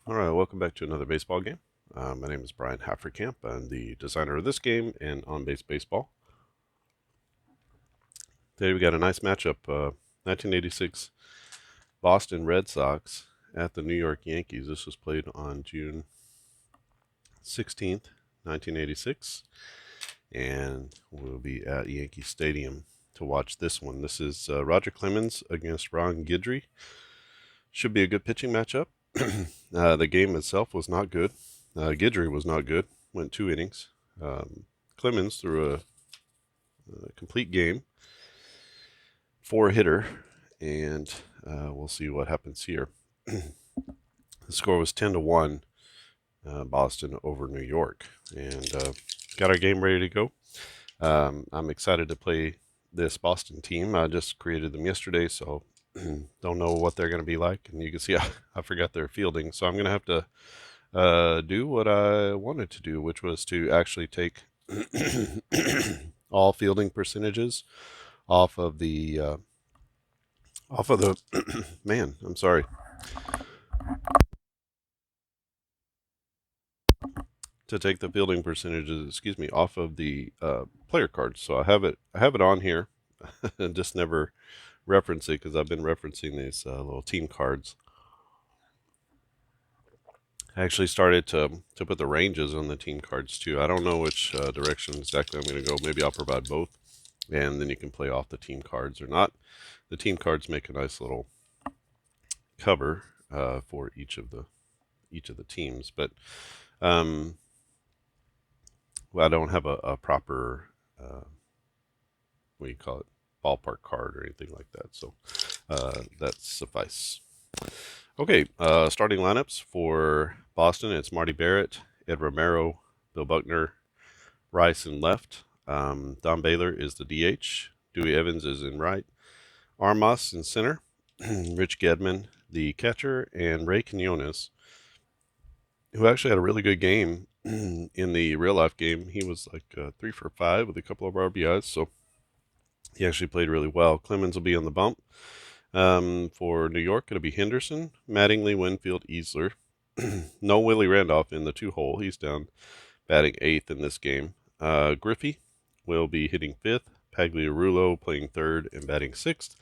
All right, welcome back to another baseball game. My name is Brian Hafferkamp. I'm the designer of this game and On Base Baseball. Today we got a nice matchup. 1986 Boston Red Sox at the New York Yankees. This was played on June 16th, 1986, and we'll be at Yankee Stadium to watch this one. This is Roger Clemens against Ron Guidry. Should be a good pitching matchup. The game itself was not good. Guidry was not good. Went 2 innings. Clemens threw a complete game, 4-hitter, and we'll see what happens here. The score was 10-1, Boston over New York, and got our game ready to go. I'm excited to play this Boston team. I just created them yesterday, so don't know what they're going to be like. And you can see I forgot their fielding, so I'm going to have to do what I wanted to do, which was to actually take all fielding percentages off of the man. I'm sorry. To take the fielding percentages, off of the player cards. So I have it on here, and just never reference it because I've been referencing these little team cards. I actually started to put the ranges on the team cards too. I don't know which direction exactly I'm going to go. Maybe I'll provide both, and then you can play off the team cards or not. The team cards make a nice little cover for each of the teams, but well, I don't have a proper what do you call it, ballpark card or anything like that. So that suffice. Okay, starting lineups for Boston. It's Marty Barrett, Ed Romero, Bill Buckner, Rice in left. Don Baylor is the DH. Dewey Evans is in right. Armas in center. Rich Gedman, the catcher, and Ray Quinones, who actually had a really good game in the real life game. He was like 3 for 5 with a couple of RBIs, so he actually played really well. Clemens will be on the bump. For New York, it'll be Henderson, Mattingly, Winfield, Easler. No Willie Randolph in the 2-hole. He's down batting 8th in this game. Griffey will be hitting 5th. Pagliarulo playing 3rd and batting 6th.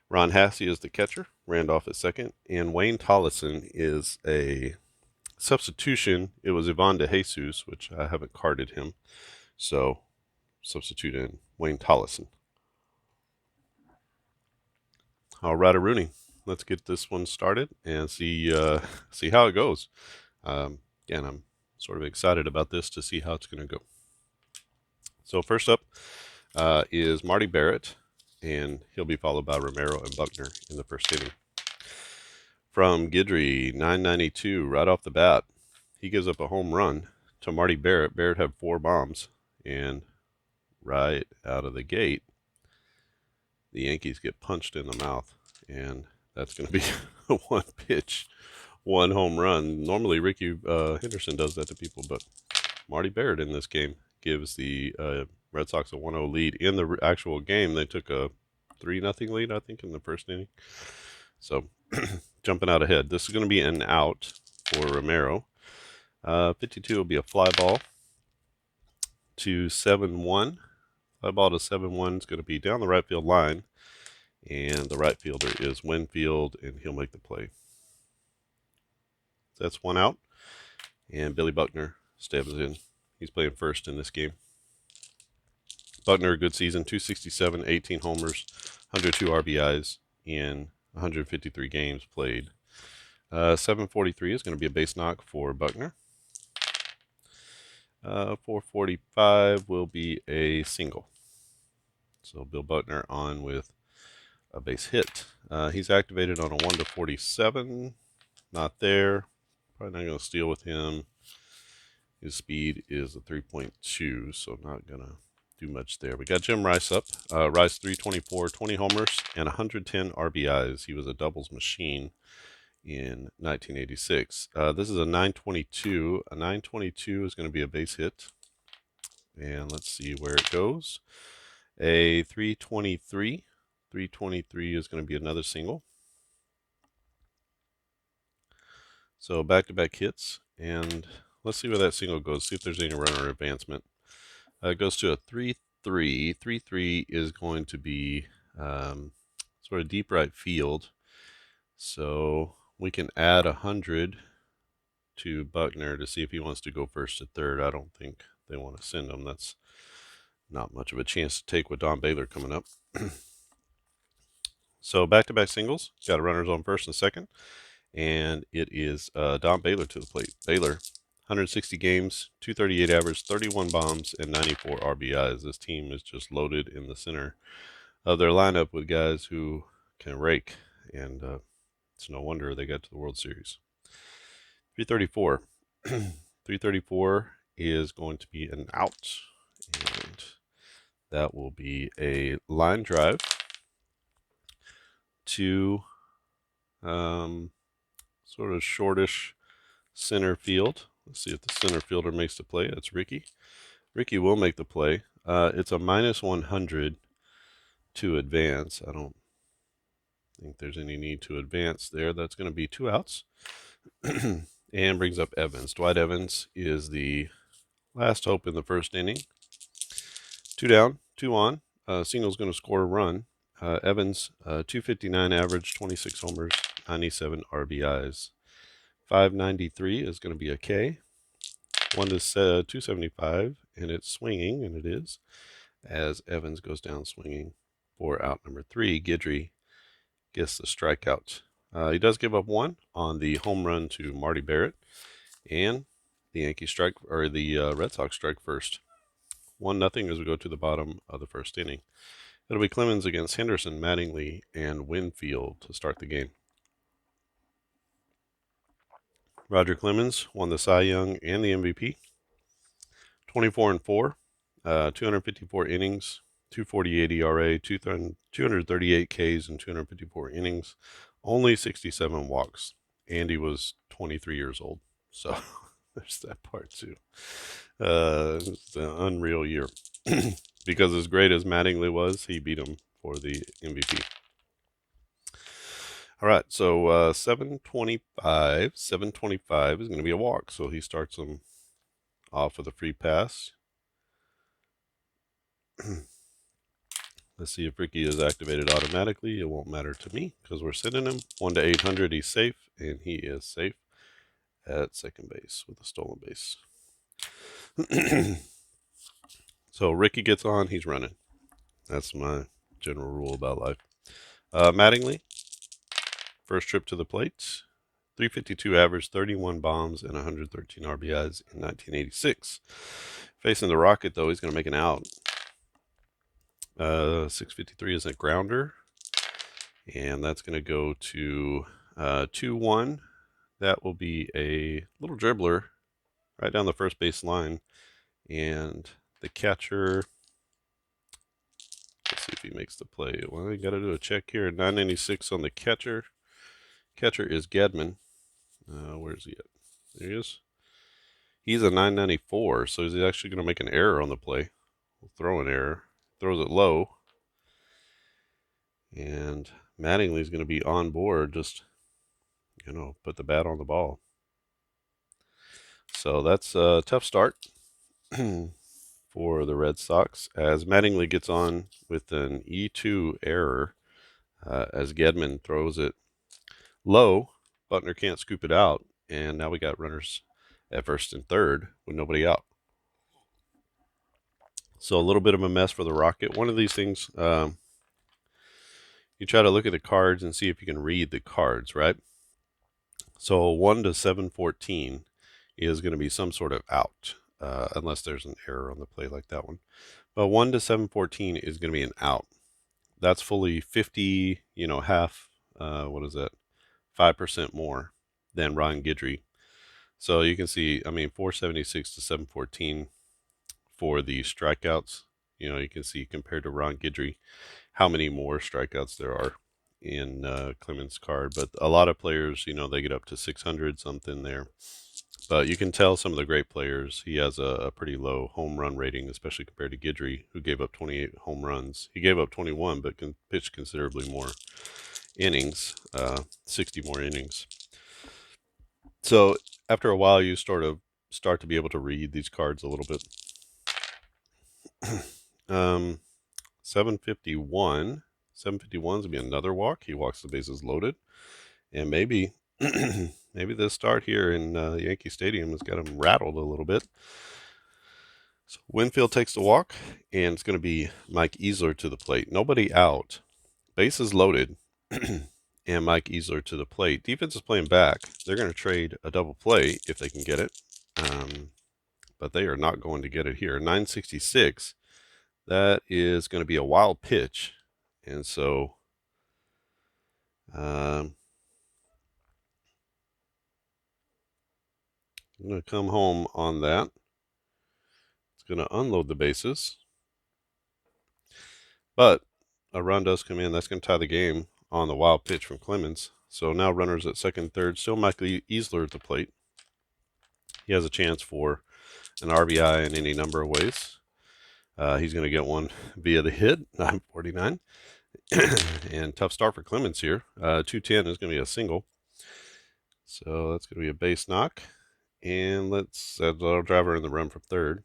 Ron Hassey is the catcher. Randolph is 2nd. And Wayne Tollison is a substitution. It was Ivan De Jesus, which I haven't carded him. So substitute in Wayne Tollison. All right, Rooney. Let's get this one started and see how it goes. Again, I'm sort of excited about this to see how it's going to go. So first up is Marty Barrett, and he'll be followed by Romero and Buckner in the first inning. From Guidry, 992 right off the bat. He gives up a home run to Marty Barrett. Barrett had 4 bombs, and right out of the gate, the Yankees get punched in the mouth, and that's going to be one pitch, 1 home run. Normally, Ricky Henderson does that to people, but Marty Barrett in this game gives the Red Sox a 1-0 lead. In the actual game, they took a 3-0 lead, I think, in the first inning. So, jumping out ahead. This is going to be an out for Romero. 52 will be a fly ball to 7-1. Fly ball to 7-1 is going to be down the right field line, and the right fielder is Winfield, and he'll make the play. That's 1 out, and Billy Buckner steps in. He's playing first in this game. Buckner, a good season, 267, 18 homers, 102 RBIs in 153 games played. 743 is going to be a base knock for Buckner. 445 will be a single. So Bill Buckner on with a base hit. He's activated on a 1-47. Not there. Probably not going to steal with him. His speed is a 3.2, so not going to do much there. We got Jim Rice up. Rice 324, 20 homers, and 110 RBIs. He was a doubles machine in 1986. This is a 922. A 922 is going to be a base hit. And let's see where it goes. A 323. 323 is going to be another single. So back-to-back hits, and let's see where that single goes. See if there's any runner advancement. It goes to a 3-3. 3-3 is going to be sort of deep right field. So we can add 100 to Buckner to see if he wants to go first to third. I don't think they want to send him. That's not much of a chance to take with Don Baylor coming up. So back-to-back singles. Got a runners on first and second. And it is Don Baylor to the plate. Baylor, 160 games, 238 average, 31 bombs, and 94 RBIs. This team is just loaded in the center of their lineup with guys who can rake, and it's no wonder they got to the World Series. 334. 334 is going to be an out, and that will be a line drive to sort of shortish center field. Let's see if the center fielder makes the play. That's Ricky. Ricky will make the play. It's a -100 to advance. I don't think there's any need to advance there. That's going to be 2 outs. And brings up Evans. Dwight Evans is the last hope in the first inning. 2 down, 2 on. Single's going to score a run. Evans, 259 average, 26 homers, 97 RBIs. 593 is going to be a K. 1 to 275, and it's swinging, and it is, as Evans goes down swinging for out number 3. Guidry gets the strikeout. He does give up 1 on the home run to Marty Barrett, and the Yankees strike, or the Red Sox strike first. 1-0 as we go to the bottom of the first inning. It'll be Clemens against Henderson, Mattingly, and Winfield to start the game. Roger Clemens won the Cy Young and the MVP. 24-4, 254 innings, 248 ERA, 238 Ks in 254 innings, only 67 walks. Andy was 23 years old, so there's that part too. It's an unreal year. Because as great as Mattingly was, he beat him for the MVP. All right, so 725 is going to be a walk, so he starts him off with a free pass. Let's see if Ricky is activated automatically. It won't matter to me because we're sending him 1 to 800. He's safe, and he is safe at second base with a stolen base. So Ricky gets on. He's running. That's my general rule about life. Mattingly, first trip to the plate. 352 average, 31 bombs, and 113 RBIs in 1986. Facing the Rocket, though, he's going to make an out. 653 is a grounder, and that's going to go to 2-1. That will be a little dribbler right down the first base line, and the catcher, let's see if he makes the play. Well, you got to do a check here. 996 on the catcher. Catcher is Gedman. Where's he at? There he is. He's a 994, so he's actually going to make an error on the play. We'll throw an error. Throws it low. And Mattingly's going to be on board, just, put the bat on the ball. So that's a tough start for the Red Sox as Mattingly gets on with an E2 error as Gedman throws it low. Buckner can't scoop it out, and now we got runners at first and third with nobody out. So a little bit of a mess for the Rocket. One of these things, you try to look at the cards and see if you can read the cards, right? So 1 to 714 is going to be some sort of out, unless there's an error on the play like that one. But 1 to 714 is going to be an out. That's fully 50, half, 5% more than Ron Guidry. So you can see, 476 to 714 for the strikeouts. You can see compared to Ron Guidry how many more strikeouts there are in Clemens' card. But a lot of players, they get up to 600 something there. But you can tell some of the great players, he has a pretty low home run rating, especially compared to Guidry, who gave up 28 home runs. He gave up 21, but can pitch considerably more innings, 60 more innings. So after a while, you start to be able to read these cards a little bit. 751. 751 is gonna be another walk. He walks the bases loaded, and maybe maybe this start here in Yankee Stadium has got him rattled a little bit. So Winfield takes the walk, and it's going to be Mike Easler to the plate. Nobody out, bases loaded, and Mike Easler to the plate. Defense is playing back. They're going to trade a double play if they can get it, but they are not going to get it here. 966. That is going to be a wild pitch, and so I'm going to come home on that. It's going to unload the bases, but a run does come in. That's going to tie the game on the wild pitch from Clemens. So now runners at second, third. Still Mike Easler at the plate. He has a chance for an RBI in any number of ways. He's going to get one via the hit, 949. And tough start for Clemens here. 210 is going to be a single. So that's going to be a base knock. And that'll drive her in the run from third.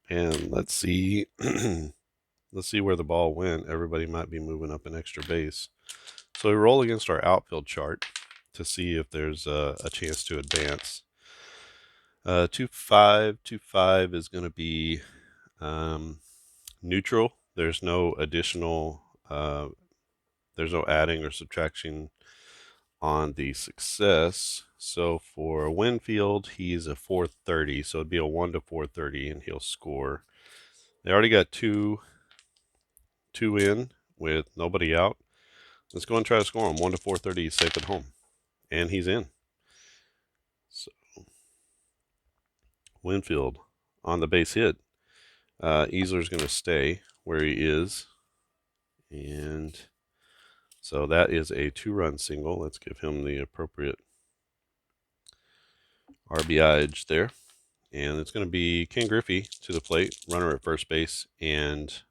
And let's see. Let's see where the ball went. Everybody might be moving up an extra base. So we roll against our outfield chart to see if there's a chance to advance. 2-5. 2-5 is going to be neutral. There's no additional, there's no adding or subtraction on the success. So for Winfield, he's a 430. So it'd be a 1 to 430, and he'll score. They already got two in with nobody out. Let's go and try to score him. 1 to 430. He's safe at home, and he's in. So Winfield on the base hit. Easler's going to stay where he is, and so that is a 2-run single. Let's give him the appropriate RBI edge there. And it's going to be Ken Griffey to the plate, runner at first base, and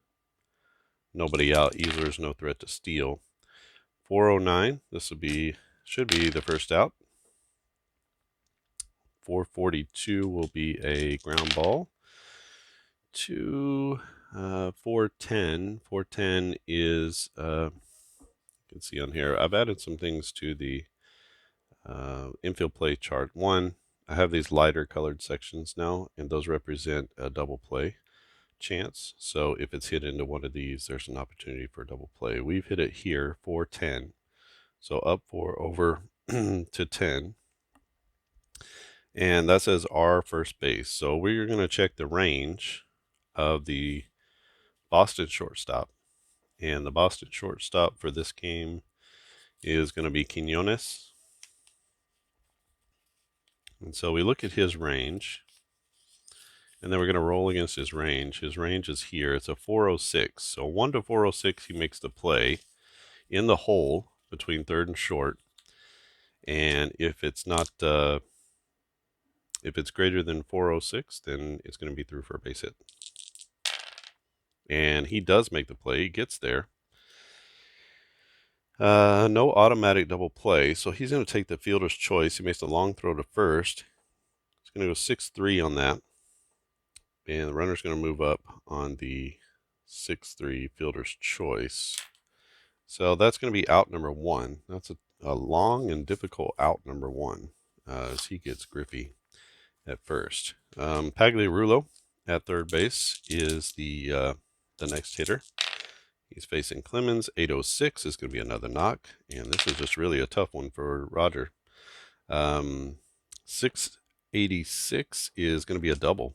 nobody out. Easler's no threat to steal. 409, this should be the first out. 442 will be a ground ball. To 410. 410 is, you can see on here, I've added some things to the infield play chart. One, I have these lighter colored sections now, and those represent a double play chance. So if it's hit into one of these, there's an opportunity for a double play. We've hit it here, 410. So up 4 over to 10. And that says our first base. So we're going to check the range of the Boston shortstop. And the Boston shortstop for this game is going to be Quinones. And so we look at his range, and then we're going to roll against his range. His range is here. It's a 406. So 1 to 406, he makes the play in the hole between third and short. And if it's not, if it's greater than 406, then it's going to be through for a base hit. And he does make the play. He gets there. No automatic double play, so he's going to take the fielder's choice. He makes a long throw to first. He's going to go 6-3 on that. And the runner's going to move up on the 6-3 fielder's choice. So that's going to be out number 1. That's a long and difficult out number 1 as he gets Griffey at first. Pagliarulo at third base is the next hitter. He's facing Clemens. 806 is going to be another knock, and this is just really a tough one for Roger. 686 is going to be a double.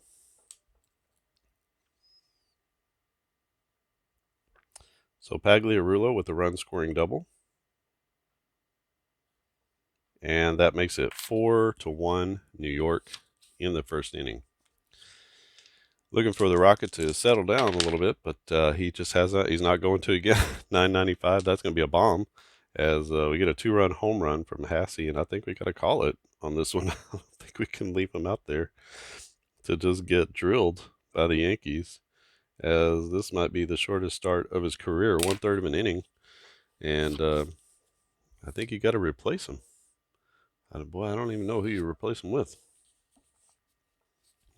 So Pagliarulo with the run-scoring double. And that makes it 4-1 New York in the first inning. Looking for the Rocket to settle down a little bit, but he just has that. He's not going to again. 995, that's going to be a bomb as we get a 2-run home run from Hassey, and I think we got to call it on this one. I don't think we can leave him out there to just get drilled by the Yankees, as this might be the shortest start of his career, 1/3 of an inning, and I think you got to replace him. Boy, I don't even know who you replace him with.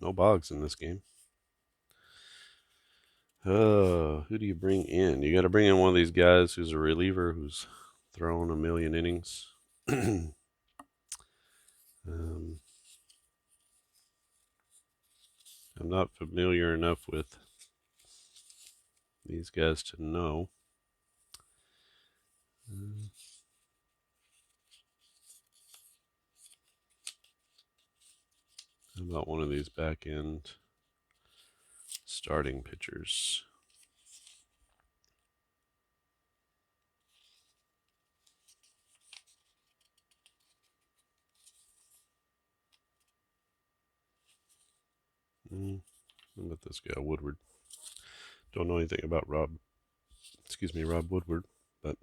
No Boggs in this game. Who do you bring in? You got to bring in one of these guys who's a reliever who's thrown a million innings. I'm not familiar enough with these guys to know. How about one of these back end starting pitchers? How about this guy, Woodward? Don't know anything about Rob Woodward, but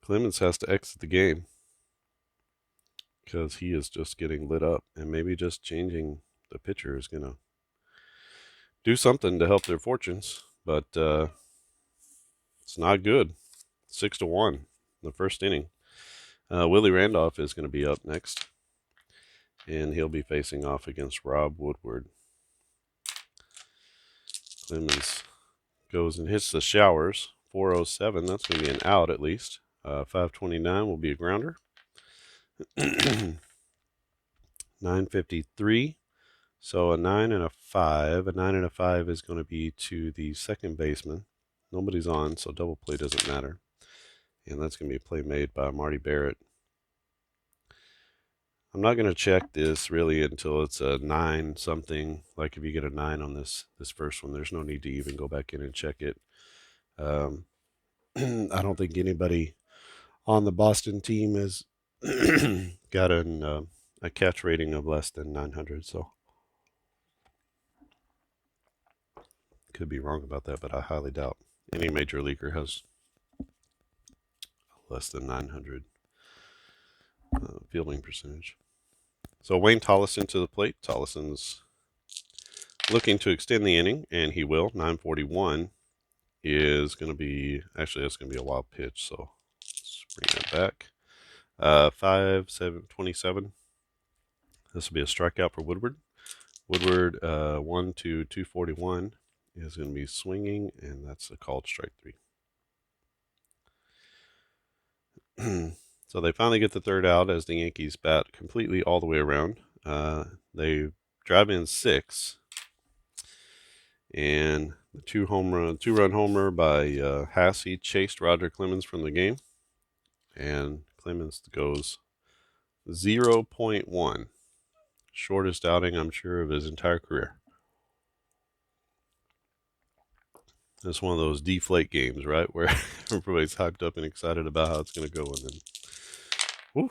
Clemens has to exit the game because he is just getting lit up, and maybe just changing the pitcher is going to do something to help their fortunes, but it's not good. 6-1 in the first inning. Willie Randolph is going to be up next, and he'll be facing off against Rob Woodward. Clemens goes and hits the showers. 407, that's going to be an out at least. 529 will be a grounder. 953. So a 9 and a 5. A 9 and a 5 is going to be to the second baseman. Nobody's on, so double play doesn't matter. And that's going to be a play made by Marty Barrett. I'm not going to check this really until it's a 9 something. Like if you get a 9 on this first one, there's no need to even go back in and check it. I don't think anybody on the Boston team has got a catch rating of less than 900, so could be wrong about that, but I highly doubt any major leaguer has less than 900 fielding percentage. So Wayne Tollison to the plate. Tollison's looking to extend the inning, and he will. 941 is going to be, actually that's going to be a wild pitch, so let's bring that back. 5-7-27. This will be a strikeout for Woodward. Woodward 1-2-241 is going to be swinging, and that's a called strike 3. So they finally get the third out as the Yankees bat completely all the way around. They drive in 6, and the two-run homer by Hassey chased Roger Clemens from the game, and Clemens goes 0.1, shortest outing I'm sure of his entire career. It's one of those deflate games, right, where everybody's hyped up and excited about how it's going to go, and then, whew,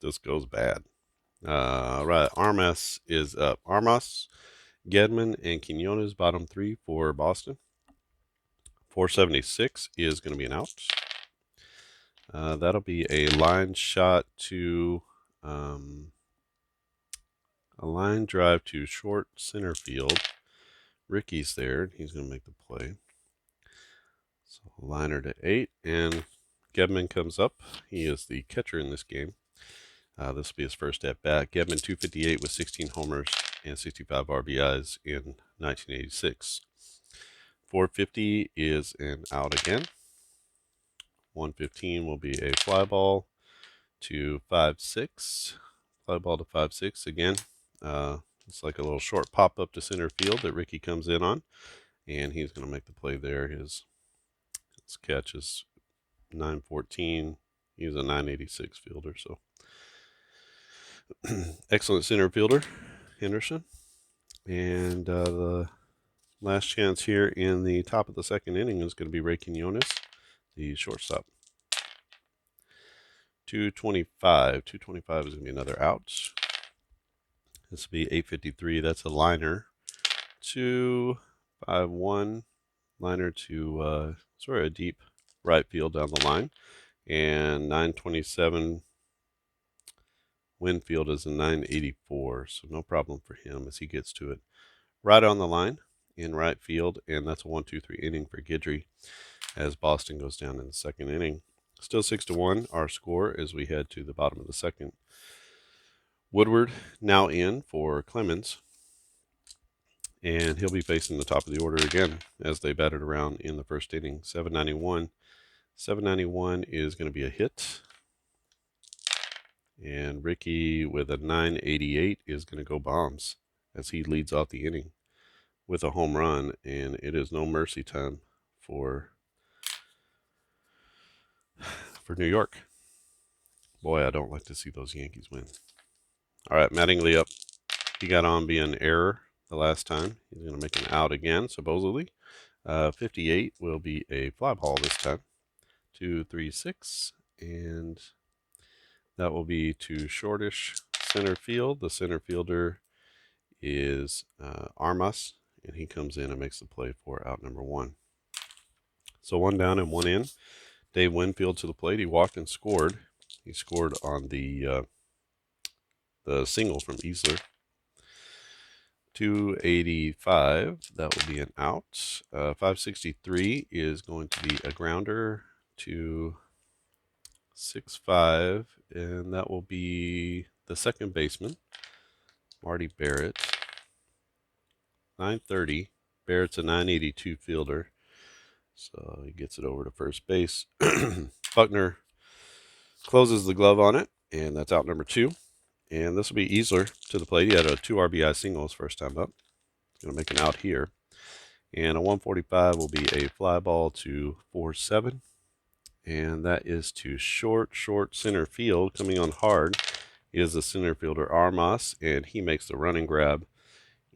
this goes bad. Right, Armas is up. Armas, Gedman, and Quinones, bottom 3 for Boston. 476 is going to be an out. That'll be a line shot to a line drive to short center field. Ricky's there. He's going to make the play. So liner to 8, and Gedman comes up. He is the catcher in this game. This will be his first at bat. Gedman 258 with 16 homers and 65 RBIs in 1986. 450 is an out again. 115 will be a fly ball to 5-6. Fly ball to 5-6 again. It's like a little short pop up to center field that Ricky comes in on, and he's going to make the play there. His catch is 914. He's a 986 fielder, so excellent center fielder, Henderson. And the last chance here in the top of the second inning is going to be Ray Quinones, the shortstop. 225. 225 is going to be another out. This will be 853. That's a liner. 251. Liner to sort of a deep right field down the line. And 927. Winfield is a 984. So no problem for him as he gets to it. Right on the line in right field. And that's a 1-2-3 inning for Guidry as Boston goes down in the second inning. Still 6-1 our score as we head to the bottom of the second. Woodward now in for Clemens, and he'll be facing the top of the order again as they batted around in the first inning. 791. 791 is going to be a hit, and Ricky with a 988 is going to go bombs as he leads off the inning with a home run, and it is no mercy time for New York. Boy, I don't like to see those Yankees win. All right, Mattingly up. He got on being error the last time. He's going to make an out again, supposedly. 58 will be a fly ball this time. 2-3-6, and that will be to shortish center field. The center fielder is Armas, and he comes in and makes the play for out number 1. So 1 down and 1 in. Dave Winfield to the plate. He walked and scored. He scored on the single from Easler. 285, that will be an out. 563 is going to be a grounder to 6-5, and that will be the second baseman, Marty Barrett. 930, Barrett's a 982 fielder, so he gets it over to first base. Buckner closes the glove on it, and that's out number 2. And this will be Easler to the plate. He had a 2 RBI single his first time up. Going to make an out here. And a 145 will be a fly ball to 4-7. And that is to short center field. Coming on hard is the center fielder Armas, and he makes the running grab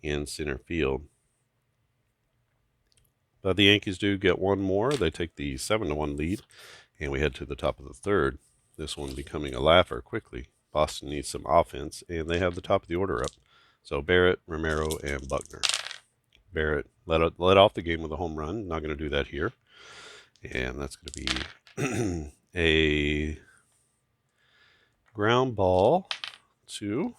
in center field. But the Yankees do get one more. They take the 7-1 lead, and we head to the top of the third. This one becoming a laugher quickly. Boston needs some offense, and they have the top of the order up. So Barrett, Romero, and Buckner. Barrett led off the game with a home run. Not going to do that here. And that's going to be a ground ball to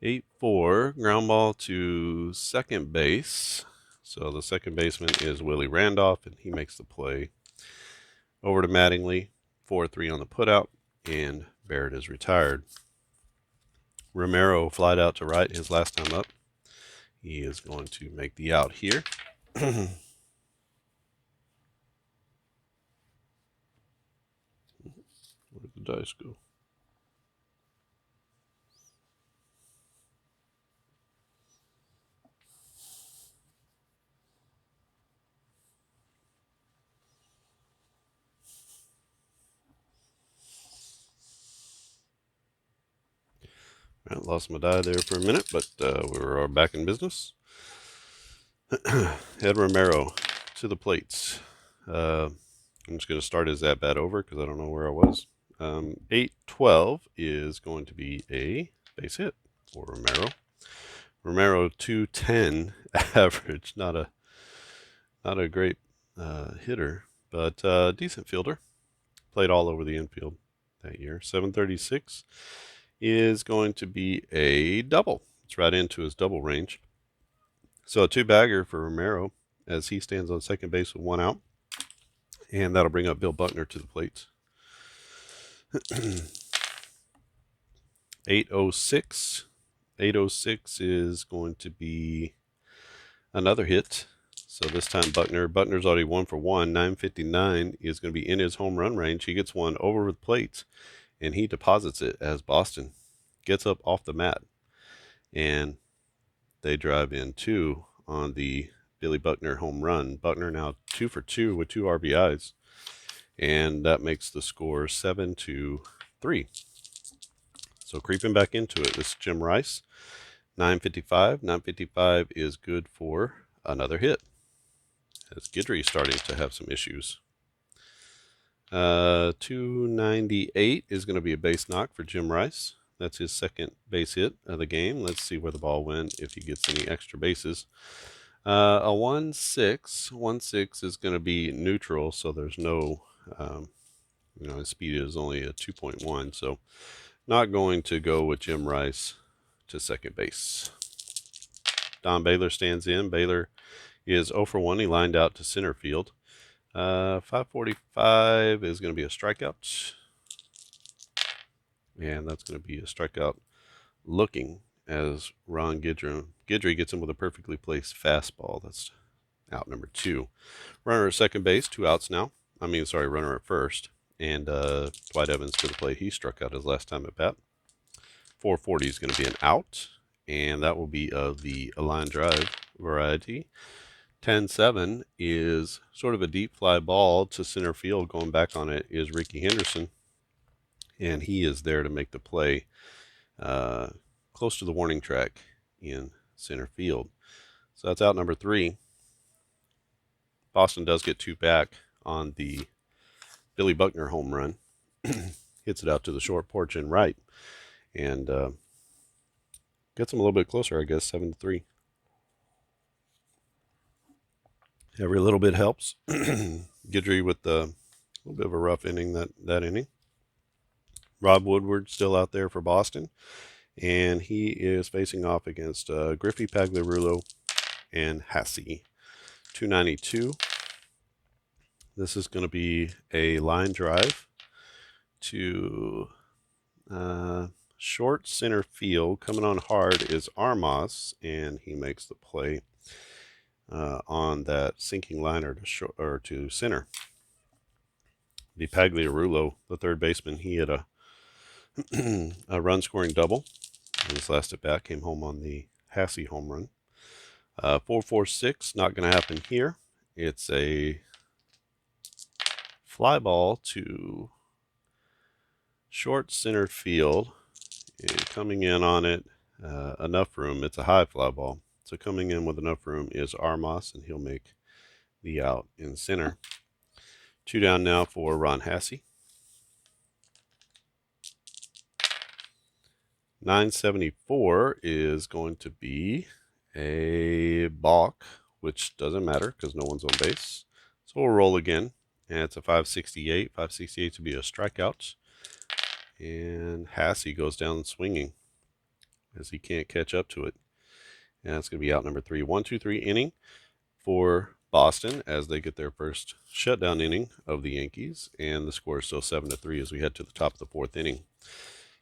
8-4. Ground ball to second base. So the second baseman is Willie Randolph, and he makes the play. Over to Mattingly. 4-3 on the putout. And Barrett is retired. Romero flied out to right his last time up. He is going to make the out here. Where did the dice go? I lost my die there for a minute, but we were back in business. Ed Romero to the plates. I'm just going to start his at-bat over because I don't know where I was. 8-12 is going to be a base hit for Romero. Romero 210 average, not a great hitter, but decent fielder. Played all over the infield that year. 736 is going to be a double. It's right into his double range. So a 2-bagger for Romero as he stands on second base with 1 out. And that'll bring up Bill Buckner to the plate. 806. 806 is going to be another hit. So this time Buckner's already 1 for 1. 959 is going to be in his home run range. He gets one over the plate, and he deposits it as Boston gets up off the mat. And they drive in 2 on the Billy Buckner home run. Buckner now 2 for 2 with 2 RBIs. And that makes the score 7-3. So creeping back into it, this is Jim Rice. 955. 955 is good for another hit. As Guidry starting to have some issues. 298 is going to be a base knock for Jim Rice. That's his second base hit of the game. Let's see where the ball went, if he gets any extra bases. A 1-6. 1-6 is going to be neutral, so there's no, his speed is only a 2.1, so not going to go with Jim Rice to second base. Don Baylor stands in. Baylor is 0 for 1. He lined out to center field. 545 is going to be a strikeout. And that's going to be a strikeout looking as Ron Guidry gets him with a perfectly placed fastball. That's out number 2. Runner at second base, 2 outs now. Runner at first. And Dwight Evans to the plate. He struck out his last time at bat. 440 is going to be an out. And that will be of the line drive variety. 10-7 is sort of a deep fly ball to center field. Going back on it is Ricky Henderson. And he is there to make the play close to the warning track in center field. So that's out number 3. Boston does get 2 back on the Billy Buckner home run. Hits it out to the short porch and right. And gets them a little bit closer, I guess, 7-3. Every little bit helps. Guidry with a little bit of a rough inning that inning. Rob Woodward still out there for Boston. And he is facing off against Griffey, Pagliarulo, and Hasse. 292. This is going to be a line drive to short center field. Coming on hard is Armas, and he makes the play on that sinking liner to center. The Pagliarulo, the third baseman, he had a run-scoring double. His last at bat came home on the Hasse home run. 4-4-6, not going to happen here. It's a fly ball to short center field. And coming in on it, enough room. It's a high fly ball. So coming in with enough room is Armas, and he'll make the out in center. 2 down now for Ron Hasse. 974 is going to be a balk, which doesn't matter because no one's on base. So we'll roll again, and it's a 568. 568 to be a strikeout. And Hasse goes down swinging as he can't catch up to it. And that's going to be out number 3. 1-2-3 inning for Boston as they get their first shutdown inning of the Yankees. And the score is still 7-3 as we head to the top of the 4th inning.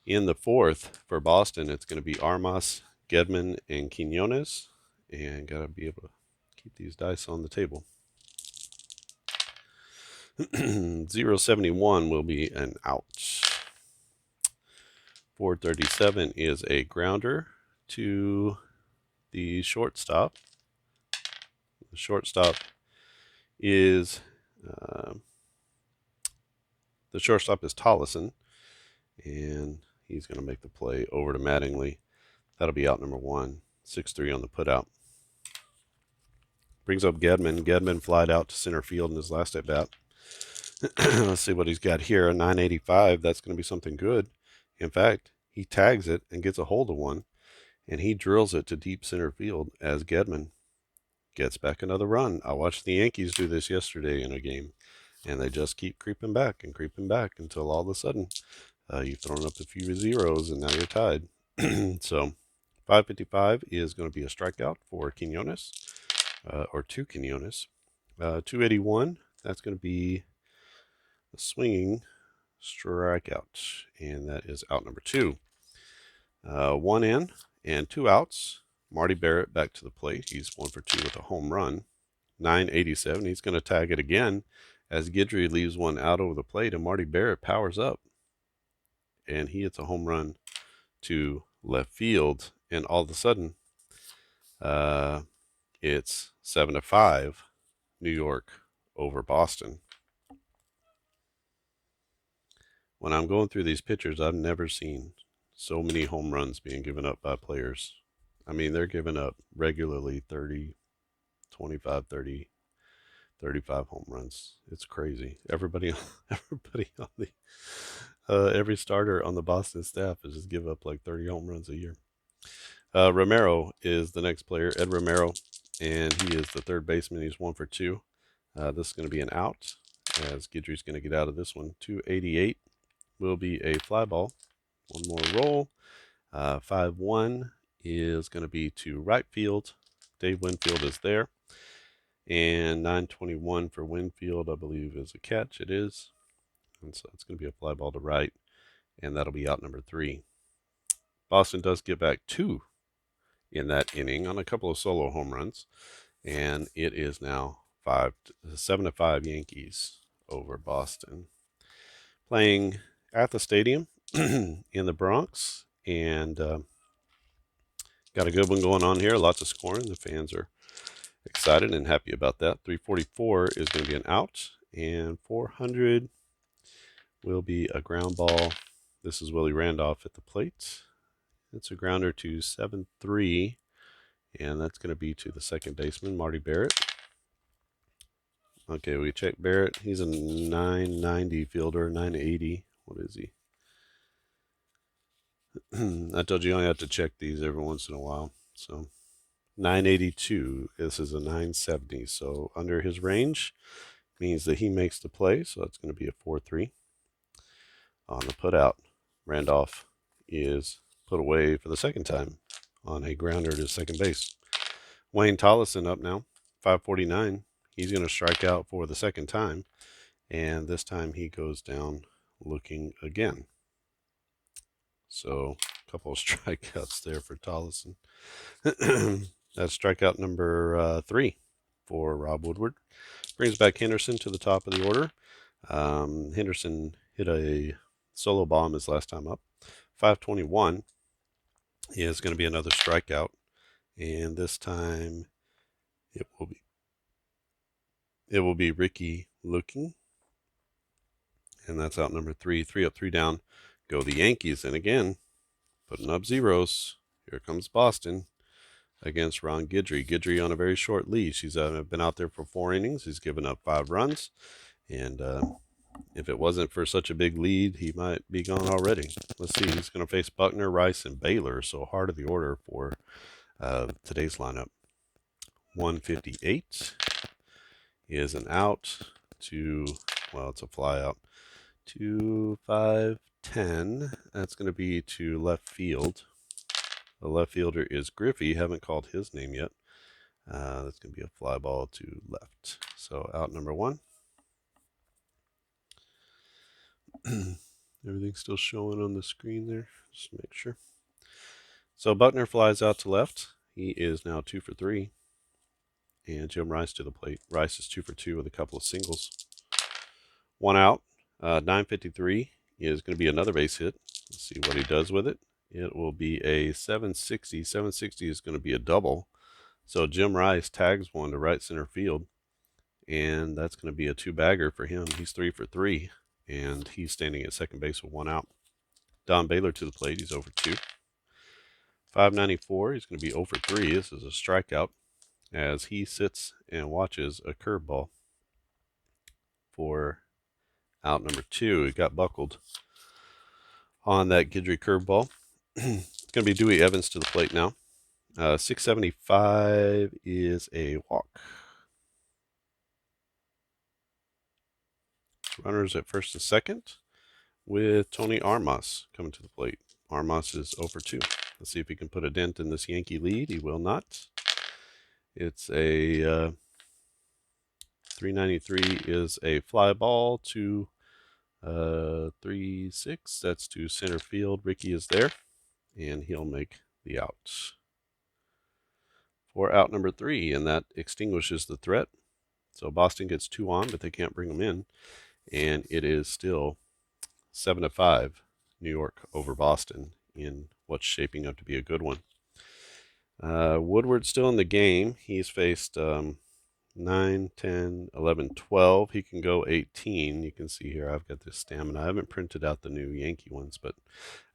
In the 4th for Boston, it's going to be Armas, Gedman, and Quinones. And got to be able to keep these dice on the table. 071 will be an out. 437 is a grounder to the shortstop. The shortstop is Tollison, and he's going to make the play over to Mattingly. That'll be out number 1. 6-3 on the putout. Brings up Gedman. Gedman flied out to center field in his last at bat. Let's see what he's got here. A 985. That's going to be something good. In fact, he tags it and gets a hold of one, and he drills it to deep center field as Gedman gets back another run. I watched the Yankees do this yesterday in a game, and they just keep creeping back until all of a sudden you've thrown up a few zeros and now you're tied. So 555 is going to be a strikeout for Quinones, or to Quinones. 281, that's going to be a swinging strikeout, and that is out number 2. 1 in and 2 outs. Marty Barrett back to the plate. He's 1 for 2 with a home run. 987. He's going to tag it again as Guidry leaves one out over the plate, and Marty Barrett powers up, and he hits a home run to left field. And all of a sudden, it's 7-5, New York over Boston. When I'm going through these pictures, I've never seen so many home runs being given up by players. I mean, they're giving up regularly 30, 25, 30, 35 home runs. It's crazy. Everybody on the every starter on the Boston staff is just give up like 30 home runs a year. Romero is the next player, Ed Romero, and he is the third baseman. He's 1 for 2. This is going to be an out as Guidry's going to get out of this one. 288 will be a fly ball. One more roll. 5-1 is going to be to right field. Dave Winfield is there. And 921 for Winfield, I believe, is a catch. It is. And so it's going to be a fly ball to right, and that'll be out number 3. Boston does get back 2 in that inning on a couple of solo home runs, and it is now 7-5 Yankees over Boston. Playing at the stadium in the Bronx, and got a good one going on here. Lots of scoring. The fans are excited and happy about that. 344 is going to be an out, and 400 will be a ground ball. This is Willie Randolph at the plate. It's a grounder to 7-3, and that's going to be to the second baseman, Marty Barrett. Okay, we check Barrett. He's a 990 fielder, 980. What is he? I told you only have to check these every once in a while. So 982. This is a 970. So under his range means that he makes the play. So that's going to be a 4-3. On the put out, Randolph is put away for the second time on a grounder to second base. Wayne Tollison up now, 549. He's going to strike out for the second time, and this time he goes down looking again. So a couple of strikeouts there for Tollison. That's strikeout number 3 for Rob Woodward. Brings back Henderson to the top of the order. Henderson hit a solo bomb his last time up. 521 is going to be another strikeout, and this time it will be Ricky looking, and that's out number 3. 3 up, 3 down. Go the Yankees, and again, putting up zeros. Here comes Boston against Ron Guidry. Guidry on a very short leash. He's been out there for 4 innings. He's given up 5 runs, and if it wasn't for such a big lead, he might be gone already. Let's see. He's going to face Buckner, Rice, and Baylor. So heart of the order for today's lineup. 158 is an out to, well, it's a fly out. 2, 5, 10. That's going to be to left field. The left fielder is Griffey. Haven't called his name yet. That's going to be a fly ball to left. So out number 1. Everything's still showing on the screen there. Just make sure. So Buckner flies out to left. He is now 2 for 3. And Jim Rice to the plate. Rice is 2 for 2 with a couple of singles. 1 out. 953 is going to be another base hit. Let's see what he does with it. It will be a 760. 760 is going to be a double. So Jim Rice tags one to right center field. And that's going to be a 2-bagger for him. He's 3 for 3. And he's standing at second base with 1 out. Don Baylor to the plate. He's over 2. 594. He's going to be over 3. This is a strikeout as he sits and watches a curveball for out number 2. He got buckled on that Guidry curveball. It's going to be Dewey Evans to the plate now. 675 is a walk. Runners at first and second with Tony Armas coming to the plate. Armas is over 2. Let's see if he can put a dent in this Yankee lead. He will not. It's a 393 is a fly ball to 3-6. That's to center field. Ricky is there, and he'll make the out. For out number 3, and that extinguishes the threat. So Boston gets 2 on, but they can't bring them in. And it is still 7-5 New York over Boston in what's shaping up to be a good one. Woodward's still in the game. He's faced 9, 10, 11, 12. He can go 18. You can see here I've got this stamina. I haven't printed out the new Yankee ones, but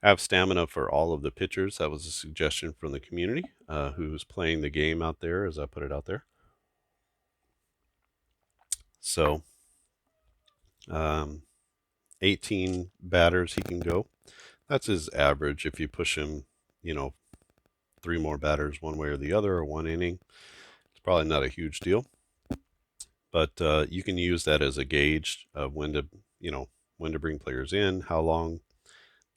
I have stamina for all of the pitchers. That was a suggestion from the community who's playing the game out there as I put it out there. So 18 batters he can go. That's his average. If you push him, 3 more batters one way or the other, or 1 inning, it's probably not a huge deal. But you can use that as a gauge of when to bring players in, how long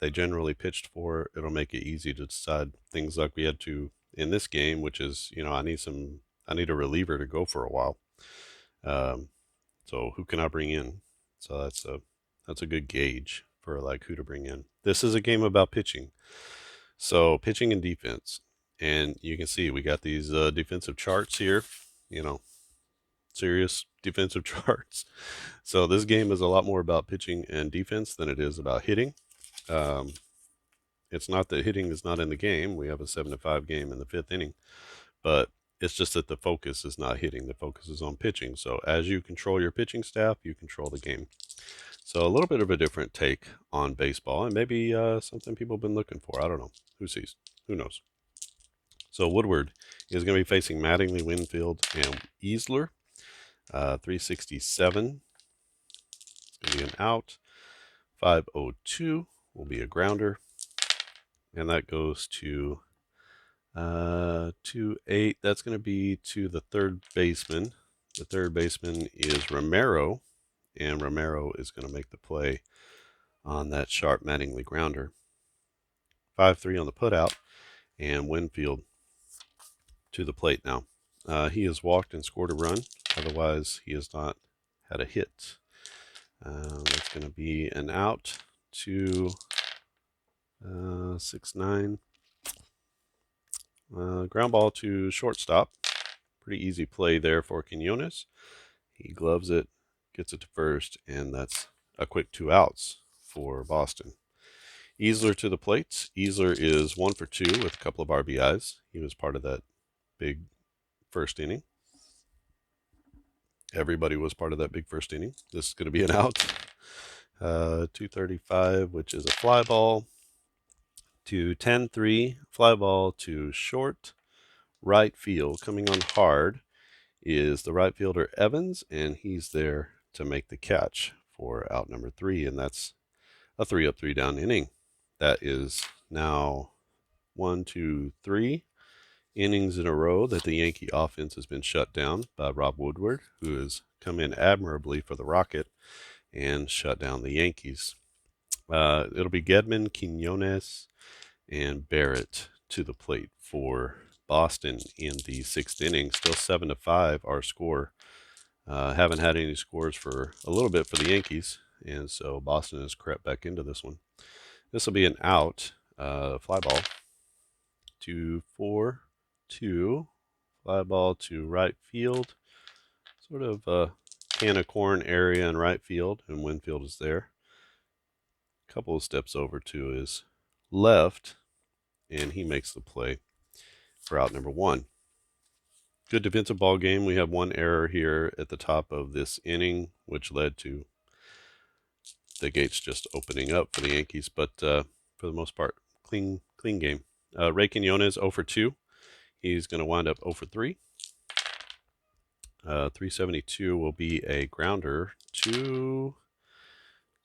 they generally pitched for. It'll make it easy to decide things like we had to in this game, which is, I need a reliever to go for a while. So who can I bring in? So that's a good gauge for like who to bring in. This is a game about pitching. So pitching and defense. And you can see we got these defensive charts here, you know, serious defensive charts. So this game is a lot more about pitching and defense than it is about hitting. Um, it's not that hitting is not in the game. We have a 7-5 game in the 5th inning, but it's just that the focus is not hitting. The focus is on pitching. So as you control your pitching staff, you control the game. So a little bit of a different take on baseball, and maybe something people have been looking for. I don't know. Who sees? Who knows? So Woodward is going to be facing Mattingly, Winfield, and Easler. 367 is going to be an out. 502 will be a grounder. And that goes to 2-8. That's going to be to the third baseman. The third baseman is Romero, and Romero is going to make the play on that sharp Mattingly grounder. 5-3 on the putout, and Winfield to the plate now. He has walked and scored a run. Otherwise, he has not had a hit. That's going to be an out to 6-9. Ground ball to shortstop. Pretty easy play there for Quinones. He gloves it, gets it to first, and that's a quick 2 outs for Boston. Easler to the plate. Easler is 1 for 2 with a couple of RBIs. He was part of that big first inning. Everybody was part of that big first inning. This is going to be an out. 235, which is a fly ball. To 10-3, fly ball to short. Right field. Coming on hard is the right fielder Evans, and he's there to make the catch for out number 3, and that's a 3-up, 3-down inning. That is now 1, 2, 3 innings in a row that the Yankee offense has been shut down by Rob Woodward, who has come in admirably for the Rocket and shut down the Yankees. It'll be Gedman, Quinones, and Barrett to the plate for Boston in the 6th inning. Still 7-5 our score. Haven't had any scores for a little bit for the Yankees, and so Boston has crept back into this one. This will be an out. Fly ball to 4-2. Fly ball to right field. Sort of a can of corn area in right field, and Winfield is there. A couple of steps over to his left, and he makes the play for out number 1. Good defensive ball game. We have one error here at the top of this inning, which led to the gates just opening up for the Yankees, but for the most part, clean game. Ray Quinones 0 for 2. He's going to wind up 0 for 3. 372 will be a grounder to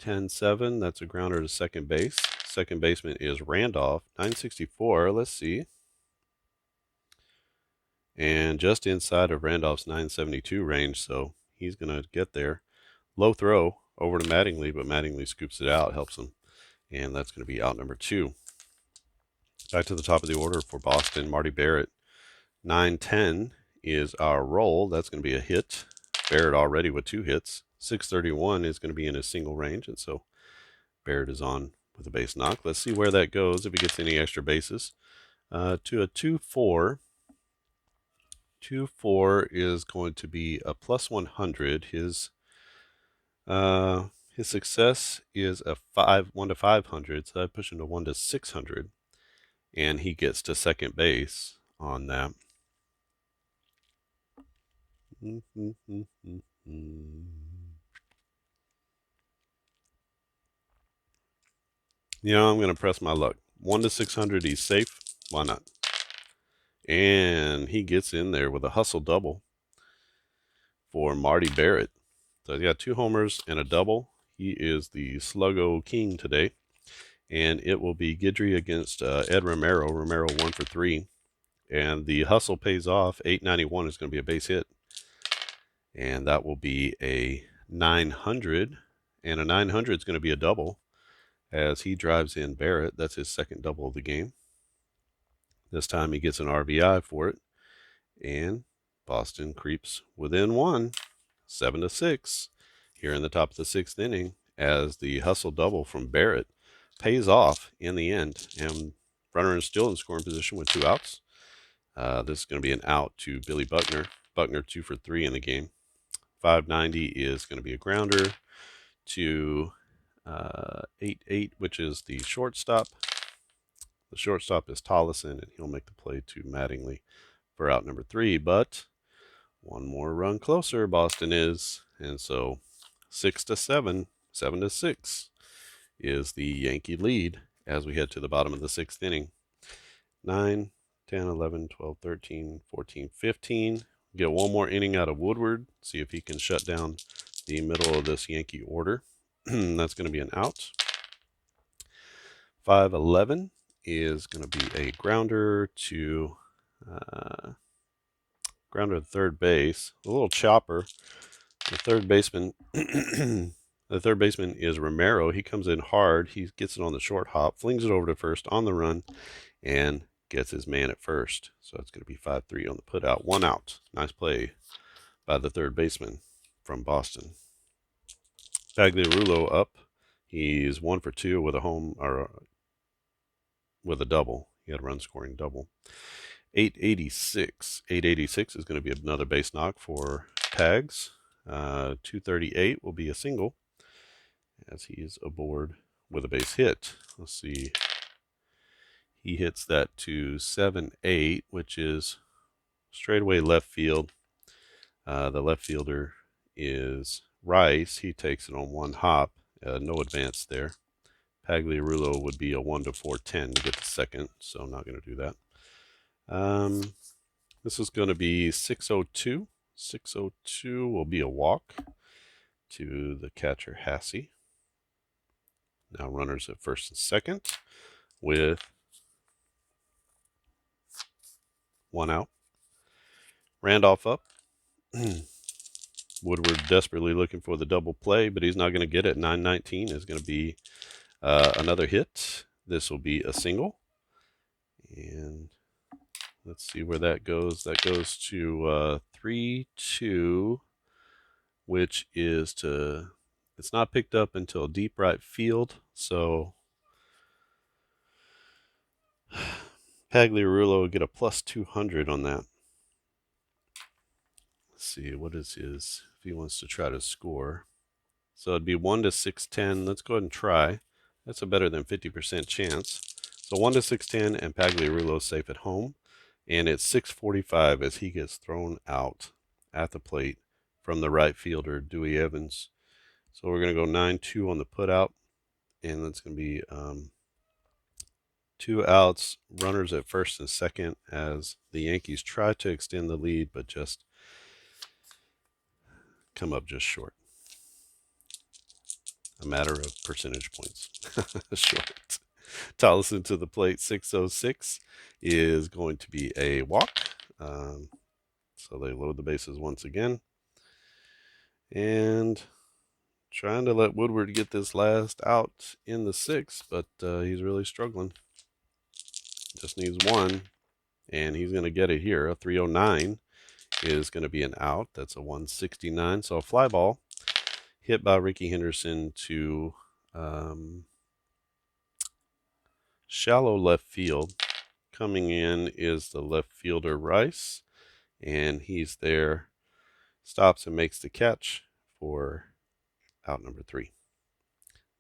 10-7. That's a grounder to second base. Second baseman is Randolph. 964. Let's see. And just inside of Randolph's 972 range, so he's going to get there. Low throw over to Mattingly, but Mattingly scoops it out, helps him, and that's going to be out number 2. Back to the top of the order for Boston, Marty Barrett. 9-10 is our roll. That's going to be a hit. Barrett already with 2 hits. 631 is going to be in his single range, and so Barrett is on with a base knock. Let's see where that goes, if he gets any extra bases. To a 2-4. 2-4 is going to be a plus 100. His success is a 1 to 500, so I push him to 1 to 600, and he gets to second base on that. I'm going to press my luck. 1 to 600, he's safe. Why not? And he gets in there with a hustle double for Marty Barrett. So he's got 2 homers and a double. He is the Sluggo King today. And it will be Guidry against Ed Romero. Romero 1 for 3. And the hustle pays off. 891 is going to be a base hit. And that will be a 900. And a 900 is going to be a double as he drives in Barrett. That's his second double of the game. This time he gets an RBI for it. And Boston creeps within one, 7-6, here in the top of the 6th inning, as the hustle double from Barrett pays off in the end, and runner is still in scoring position with 2 outs. This is going to be an out to Billy Buckner. Buckner 2 for 3 in the game. 590 is going to be a grounder to 8-8, which is the shortstop. The shortstop is Tollison, and he'll make the play to Mattingly for out number 3. But one more run closer, Boston is, and so 6-7, 7-6 is the Yankee lead as we head to the bottom of the 6th inning. 9, 10, 11, 12, 13, 14, 15. Get one more inning out of Woodward, see if he can shut down the middle of this Yankee order. That's going to be an out. 5-11 is going to be a grounder to third base. A little chopper. The third baseman is Romero. He comes in hard. He gets it on the short hop, flings it over to first on the run, and gets his man at first. So it's going to be 5-3 on the put out. 1 out. Nice play by the third baseman from Boston. Pagliarulo up. He's 1 for 2 with a home, or with a double. He had a run scoring double. 886. 886 is going to be another base knock for Pags. 238 will be a single as he is aboard with a base hit. Let's see. He hits that to 7-8, which is straightaway left field. The left fielder is Rice. He takes it on one hop. No advance there. Pagliarulo would be a 1-4-10 to get to second, so I'm not going to do that. This is going to be 602. 602 will be a walk to the catcher, Hassey. Now runners at first and second with 1 out. Randolph up. Woodward desperately looking for the double play, but he's not going to get it. 919 is going to be another hit. This will be a single. And let's see where that goes. That goes to 3-2, which is to, it's not picked up until deep right field. So Pagliarulo will get a plus 200 on that. Let's see, what is his, if he wants to try to score. So it'd be 1-610. Let's go ahead and try. That's a better than 50% chance. So 1-610, and Pagliarulo safe at home. And it's 6:45 as he gets thrown out at the plate from the right fielder, Dewey Evans. So we're going to go 9-2 on the put out, and that's going to be 2 outs, runners at first and second, as the Yankees try to extend the lead, but just come up just short. A matter of percentage points short. Tollison to the plate, 606 is going to be a walk. So they load the bases once again. And trying to let Woodward get this last out in the 6th, but he's really struggling. Just needs 1, and he's going to get it here. A 309 is going to be an out. That's a 169. So a fly ball hit by Ricky Henderson to shallow left field. Coming in is the left fielder, Rice, and he's there, stops and makes the catch for out number 3.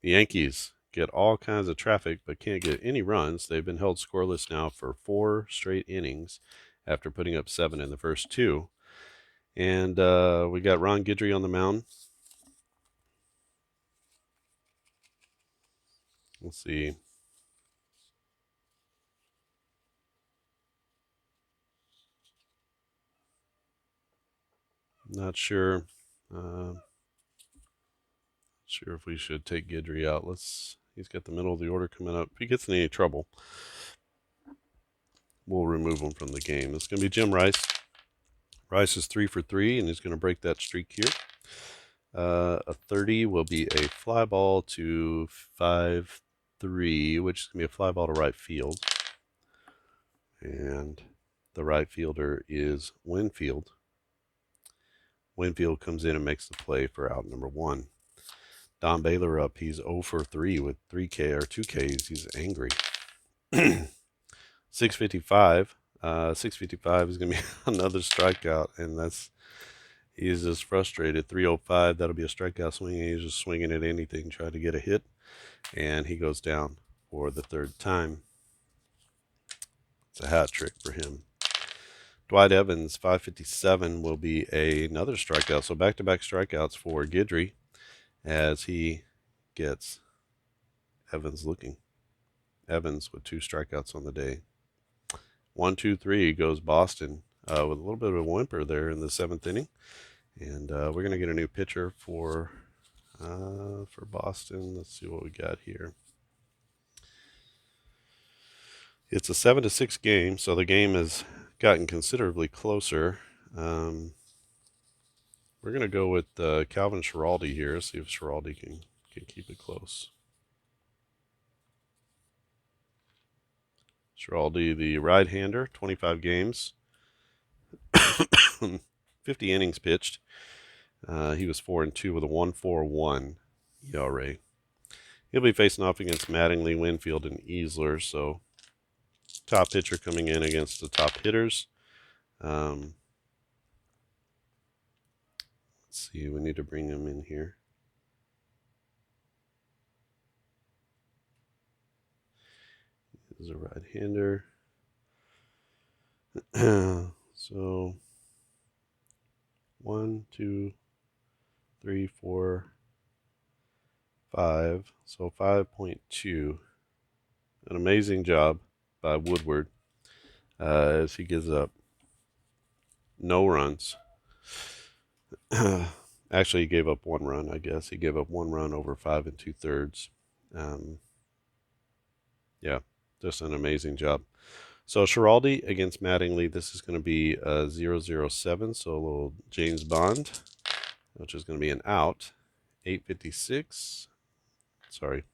The Yankees get all kinds of traffic but can't get any runs. They've been held scoreless now for 4 straight innings after putting up 7 in the first 2. And we got Ron Guidry on the mound. Let's see. Not sure. Sure if we should take Guidry out. He's got the middle of the order coming up. If he gets in any trouble, we'll remove him from the game. It's going to be Jim Rice. Rice is 3 for 3, and he's going to break that streak here. A 30 will be a fly ball to 5-3, which is going to be a fly ball to right field. And the right fielder is Winfield. Winfield comes in and makes the play for out number 1. Don Baylor up. He's 0 for 3 with 3K or 2Ks. He's angry. 655. 655 is going to be another strikeout, and he's just frustrated. 305, that'll be a strikeout swing. He's just swinging at anything, trying to get a hit, and he goes down for the 3rd time. It's a hat trick for him. Dwight Evans, 557, will be another strikeout. So back-to-back strikeouts for Guidry as he gets Evans looking. Evans with 2 strikeouts on the day. 1, 2, 3 goes Boston with a little bit of a whimper there in the 7th inning. And we're going to get a new pitcher for Boston. Let's see what we got here. It's a 7-6 game, so the game has gotten considerably closer. We're going to go with Calvin Schiraldi here, see if Schiraldi can keep it close. Schiraldi, the right-hander, 25 games, 50 innings pitched. He was 4-2 with a 1.41 ERA. He'll be facing off against Mattingly, Winfield, and Easler, so top pitcher coming in against the top hitters. Let's see, we need to bring him in here. He's a right-hander. So 1, 2, 3, 4, 5. So 5.2. An amazing job by Woodward as he gives up no runs. Actually, he gave up 1 run, I guess. He gave up 1 run over 5 2/3. Yeah, just an amazing job. So Schiraldi against Mattingly, this is going to be 0-0-7, so a little James Bond, which is going to be an out. 856, sorry,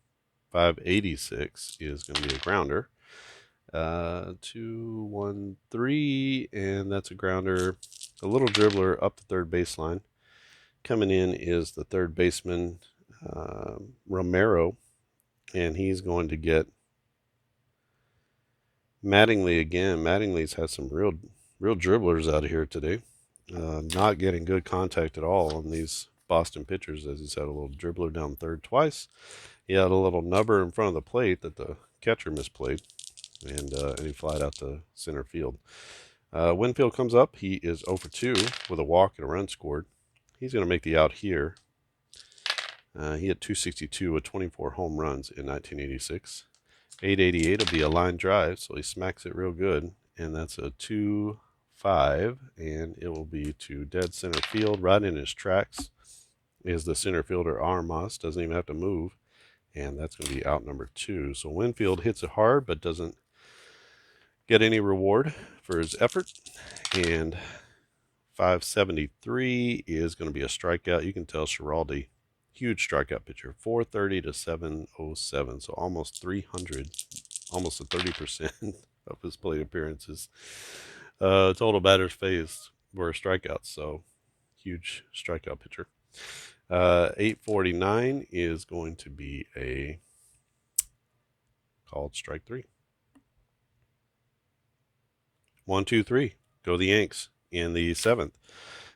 586 is going to be a grounder. 2, 1, 3, and that's a grounder. A little dribbler up the 3rd baseline. Coming in is the 3rd baseman, Romero, and he's going to get Mattingly again. Mattingly's had some real dribblers out of here today. Not getting good contact at all on these Boston pitchers, as he's had a little dribbler down 3rd twice. He had a little nubber in front of the plate that the catcher misplayed, and he flied out to center field. Winfield comes up. He is 0 for 2 with a walk and a run scored. He's going to make the out here. He had 262 with 24 home runs in 1986. 888 will be a line drive, so he smacks it real good, and that's a 2-5, and it will be to dead center field. Right in his tracks is the center fielder Armas. Doesn't even have to move, and that's going to be out number 2. So Winfield hits it hard, but doesn't get any reward for his effort, and 573 is going to be a strikeout. You can tell Schiraldi, huge strikeout pitcher, 430 to 707, so almost 300, almost a 30% of his plate appearances. Total batters faced were strikeouts, so huge strikeout pitcher. 849 is going to be a called strike 3. 1, 2, 3. Go the Yanks in the 7th.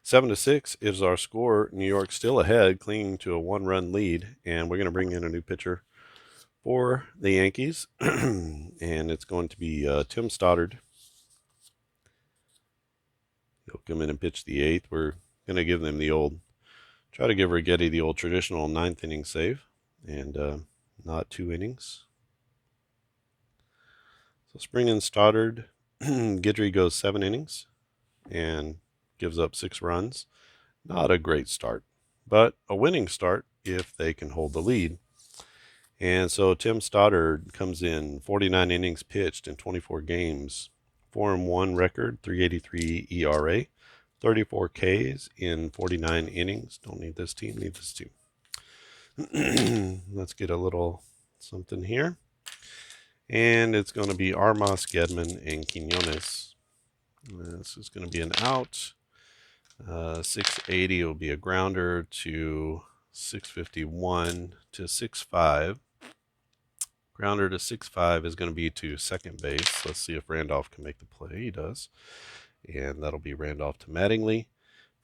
7-6 is our score. New York still ahead, clinging to a 1-run lead, and we're going to bring in a new pitcher for the Yankees, and it's going to be Tim Stoddard. He'll come in and pitch the 8th. We're going to give them try to give Righetti the old traditional 9th inning save, and not 2 innings. So let's bring in Stoddard. Guidry goes 7 innings and gives up 6 runs. Not a great start, but a winning start if they can hold the lead. And so Tim Stoddard comes in, 49 innings pitched in 24 games, 4-1 record, 383 ERA, 34 Ks in 49 innings. Don't need this team, need this team. Let's get a little something here. And it's going to be Armas, Gedman, and Quinones. This is going to be an out. 680 will be a grounder to 651 to 6-5. Grounder to 6-5 is going to be to second base. Let's see if Randolph can make the play. He does. And that'll be Randolph to Mattingly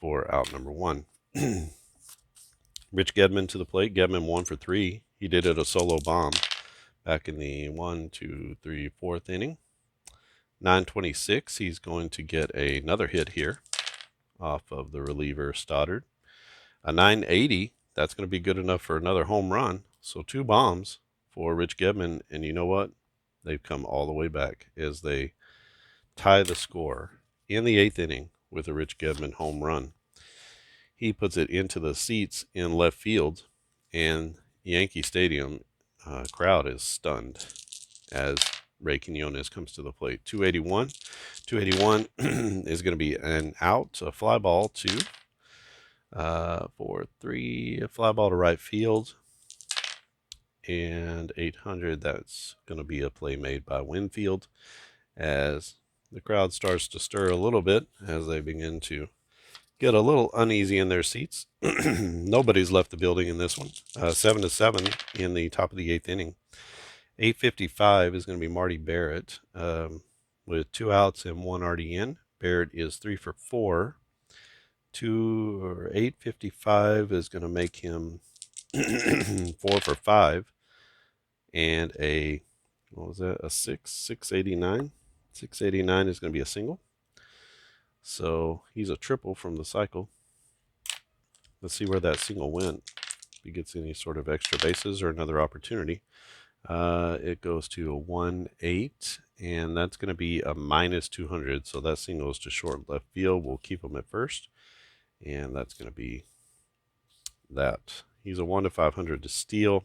for out number 1. Rich Gedman to the plate. Gedman 1 for 3. He did it a solo bomb back in the 1, 2, 3, 4th inning. 926, he's going to get another hit here off of the reliever Stoddard. A 980, that's going to be good enough for another home run. So 2 bombs for Rich Gedman, and you know what? They've come all the way back as they tie the score in the 8th inning with a Rich Gedman home run. He puts it into the seats in left field, and Yankee Stadium crowd is stunned as Ray Quinones comes to the plate. 281. 281 is going to be an out, a fly ball to 4-3, a fly ball to right field. And 800, that's going to be a play made by Winfield as the crowd starts to stir a little bit as they begin to get a little uneasy in their seats. Nobody's left the building in this one. 7-7 in the top of the 8th inning. 855 is going to be Marty Barrett with 2 outs and 1 already in. Barrett is 3 for 4. 855 is going to make him 4 for 5. And a 689. 689 is going to be a single. So he's a triple from the cycle. Let's see where that single went. If he gets any sort of extra bases or another opportunity. It goes to a 1-8, and that's going to be a -200. So that single goes to short left field. We'll keep him at first, and that's going to be that. He's a 1-500 to steal.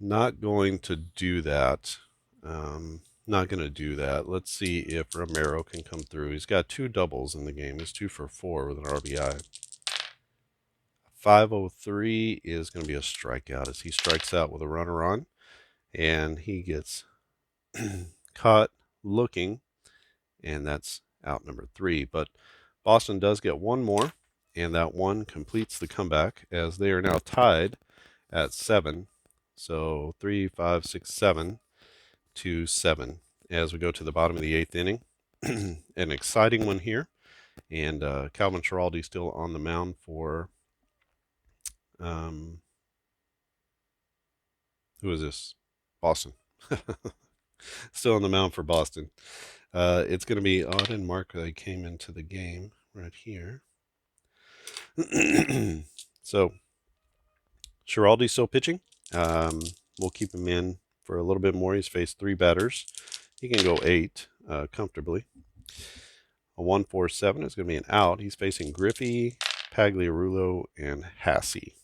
Not going to do that. Not going to do that. Let's see if Romero can come through. He's got 2 doubles in the game. He's 2 for 4 with an RBI. 503 is going to be a strikeout as he strikes out with a runner on, and he gets caught looking, and that's out number 3. But Boston does get one more, and that one completes the comeback as they are now tied at 7. So 3, 5, 6, 7 to 7 as we go to the bottom of the 8th inning. An exciting one here, and Calvin Schiraldi still on the mound for who is this? Boston. Still on the mound for Boston. It's going to be Auden Markle came into the game right here. So Schiraldi's still pitching. We'll keep him in for a little bit more. He's faced 3 batters. He can go 8 comfortably. A 1-4-7 is going to be an out. He's facing Griffey, Pagliarulo, and Hassey.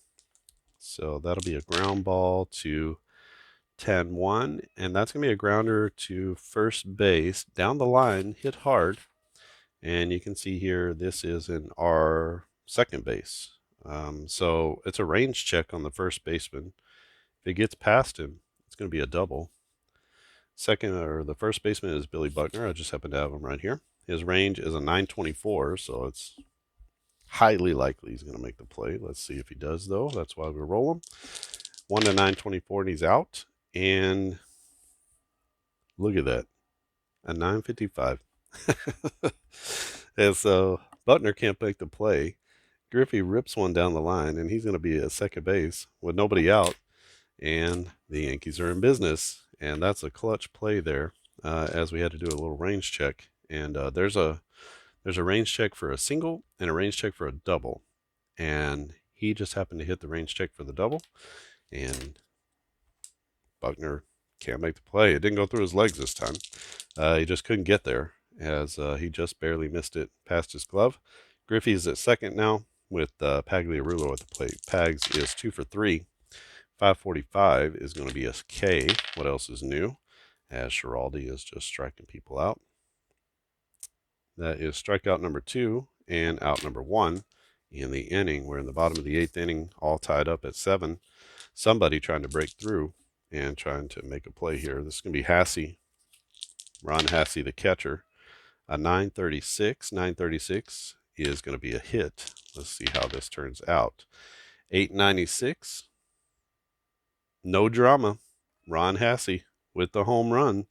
So that'll be a ground ball to 10-1, and that's going to be a grounder to first base down the line, hit hard. And you can see here, this is in our second base. So it's a range check on the first baseman. If it gets past him, it's going to be a double. The first baseman is Billy Buckner. I just happen to have him right here. His range is a 924, so it's highly likely he's going to make the play. Let's see if he does, though. That's why we roll him. 1 to 924, and he's out. And look at that, a 955. And so Buckner can't make the play. Griffey rips one down the line, and he's going to be at second base with nobody out. And the Yankees are in business, and that's a clutch play there, as we had to do a little range check. And there's a range check for a single and a range check for a double, and he just happened to hit the range check for the double, and Buckner can't make the play. It didn't go through his legs this time. He just couldn't get there as he just barely missed it past his glove. Griffey's at second now with Pagliarulo at the plate. Pags is 2 for 3. 545 is going to be a K. What else is new? As Schiraldi is just striking people out. That is strikeout number 2 and out number 1 in the inning. We're in the bottom of the 8th inning, all tied up at 7. Somebody trying to break through and trying to make a play here. This is going to be Hassey Ron Hassey, the catcher. A 936. 936 is going to be a hit. Let's see how this turns out. 896. No drama. Ron Hassey with the home run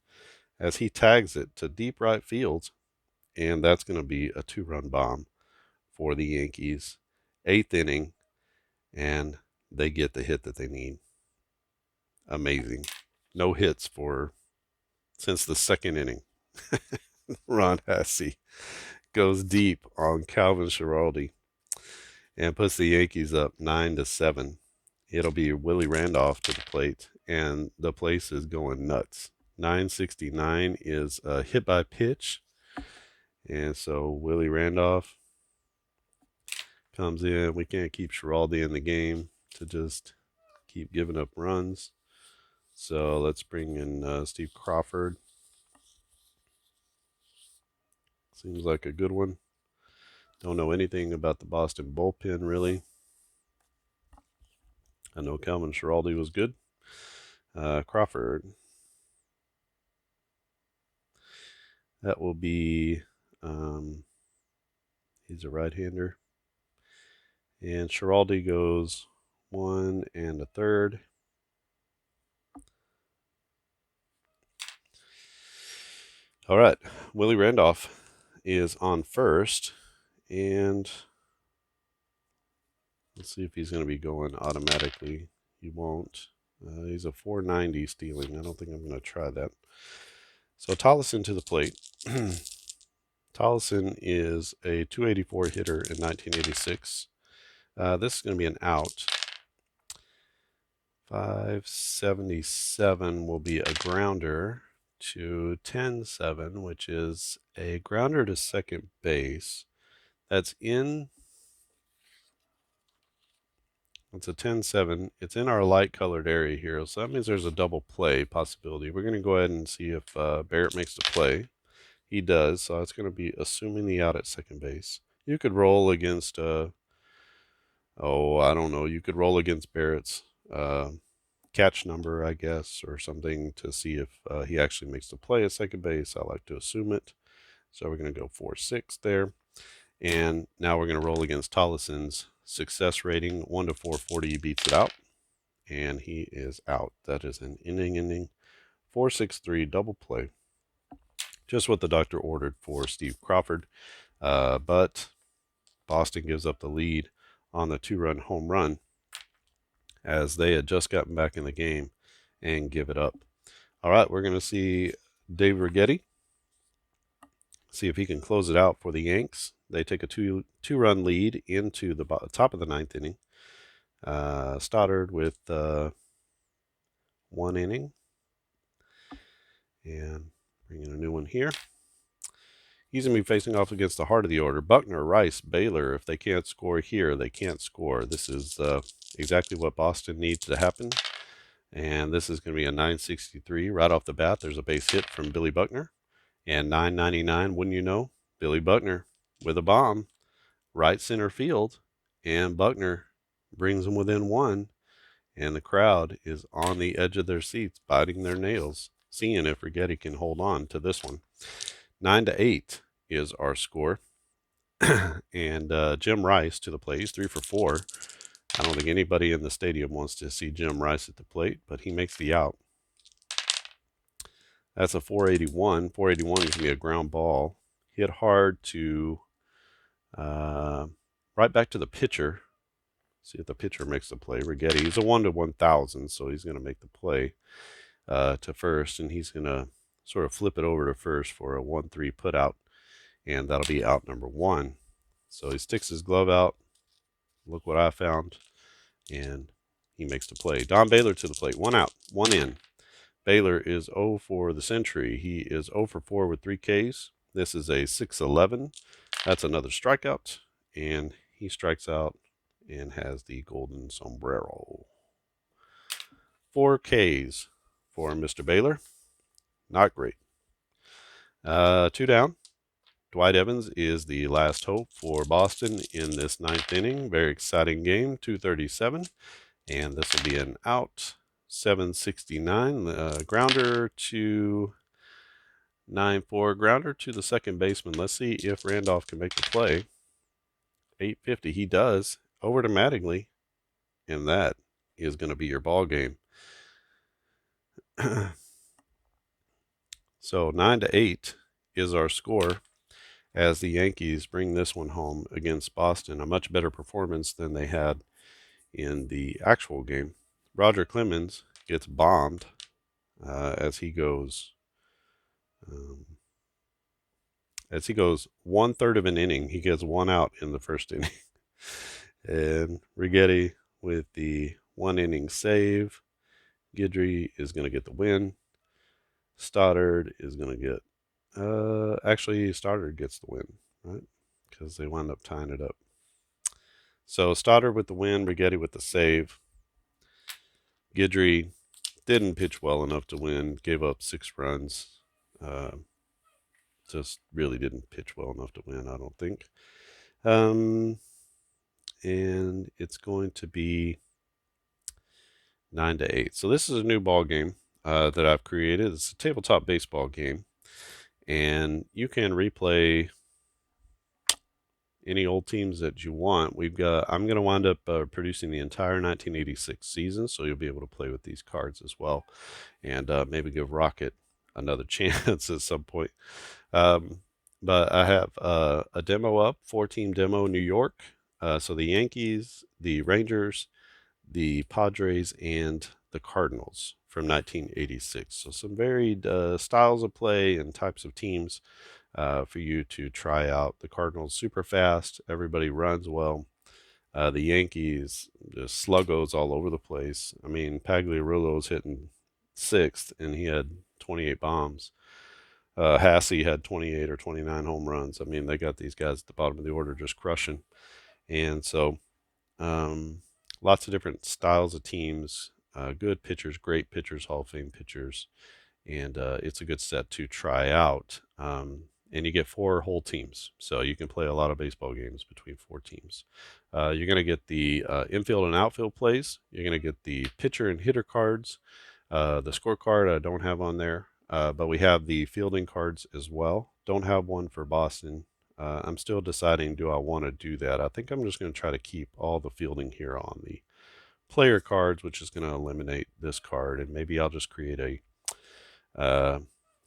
as he tags it to deep right field. And that's going to be a 2-run bomb for the Yankees. 8th inning, and they get the hit that they need. Amazing. No hits since the 2nd inning. Ron Hassey goes deep on Calvin Schiraldi and puts the Yankees up 9-7. It'll be Willie Randolph to the plate, and the place is going nuts. 969 is a hit by pitch, and so Willie Randolph comes in. We can't keep Schiraldi in the game to just keep giving up runs. So let's bring in Steve Crawford. Seems like a good one. Don't know anything about the Boston bullpen, really. I know Calvin Schiraldi was good. Crawford. That will be, he's a right-hander. And Schiraldi goes 1 1/3. All right, Willie Randolph is on first, and let's see if he's going to be going automatically. He won't. He's a 490 stealing. I don't think I'm going to try that. So Tolleson to the plate. Tolleson is a 284 hitter in 1986. This is going to be an out. 577 will be a grounder to 10-7, which is a grounder to second base. That's in. It's a 10-7. It's in our light colored area here, so that means there's a double play possibility. We're going to go ahead and see if Barrett makes the play. He does, so it's going to be assuming the out at second base. You could roll against, I don't know. You could roll against Barrett's catch number, I guess, or something to see if he actually makes the play at second base. I like to assume it. So we're going to go 4-6 there. And now we're going to roll against Tolleson's success rating. 1 to 440, he beats it out. And he is out. That is an inning. 4-6-3 double play. Just what the doctor ordered for Steve Crawford. But Boston gives up the lead on the 2-run home run as they had just gotten back in the game and give it up. All right, we're going to see Dave Righetti. See if he can close it out for the Yanks. They take a two-run lead into the top of the 9th inning. Stoddard with 1 inning. And bring in a new one here. He's going to be facing off against the heart of the order. Buckner, Rice, Baylor. If they can't score here, they can't score. This is exactly what Boston needs to happen. And this is going to be a 963 right off the bat. There's a base hit from Billy Buckner. And 999, wouldn't you know, Billy Buckner with a bomb, right center field. And Buckner brings them within 1. And the crowd is on the edge of their seats, biting their nails, seeing if Righetti can hold on to this one. 9-8 is our score. And Jim Rice to the plate. He's 3 for 4. I don't think anybody in the stadium wants to see Jim Rice at the plate, but he makes the out. That's a 481. 481 is going to be a ground ball. Hit hard to right back to the pitcher. See if the pitcher makes the play. Righetti, he's a 1 to 1,000, so he's going to make the play to first, and he's going to sort of flip it over to first for a 1-3 put out, and that'll be out number 1. So he sticks his glove out. Look what I found, and he makes the play. Don Baylor to the plate. 1 out, 1 in. Baylor is 0 for the century. He is 0 for 4 with 3 Ks. This is a 6-11. That's another strikeout, and he strikes out and has the golden sombrero. 4 Ks for Mr. Baylor. Not great. 2 down. Dwight Evans is the last hope for Boston in this 9th inning. Very exciting game. 2:37. And this will be an out. 769. Grounder to 9-4 grounder to the second baseman. Let's see if Randolph can make the play. 850. He does over to Mattingly, and that is going to be your ball game. So 9-8 is our score as the Yankees bring this one home against Boston. A much better performance than they had in the actual game. Roger Clemens gets bombed as he goes 1/3 of an inning. He gets one out in the first inning. And Righetti with the 1-inning save. Guidry is going to get the win. Stoddard is going to get actually Stoddard gets the win, right? Because they wound up tying it up. So Stoddard with the win, Righetti with the save. Guidry didn't pitch well enough to win, gave up 6 runs. Just really didn't pitch well enough to win, I don't think. And it's going to be 9-8. So this is a new ball game that I've created. It's a tabletop baseball game, and you can replay any old teams that you want. I'm going to wind up producing the entire 1986 season, so you'll be able to play with these cards as well, and maybe give Rocket another chance at some point. But I have a demo up, 4-team demo, New York. So the Yankees, the Rangers, the Padres, and the Cardinals from 1986. So some varied styles of play and types of teams for you to try out. The Cardinals super fast. Everybody runs well. The Yankees, just sluggos all over the place. I mean, Pagliarulo's hitting 6th, and he had 28 bombs. Hasse had 28 or 29 home runs. I mean, they got these guys at the bottom of the order just crushing. And so lots of different styles of teams, good pitchers, great pitchers, Hall of Fame pitchers. And it's a good set to try out. And you get 4 whole teams. So you can play a lot of baseball games between 4 teams. You're going to get the infield and outfield plays. You're going to get the pitcher and hitter cards. The scorecard I don't have on there. But we have the fielding cards as well. Don't have one for Boston. I'm still deciding, do I want to do that? I think I'm just going to try to keep all the fielding here on the player cards, which is going to eliminate this card. And maybe I'll just create a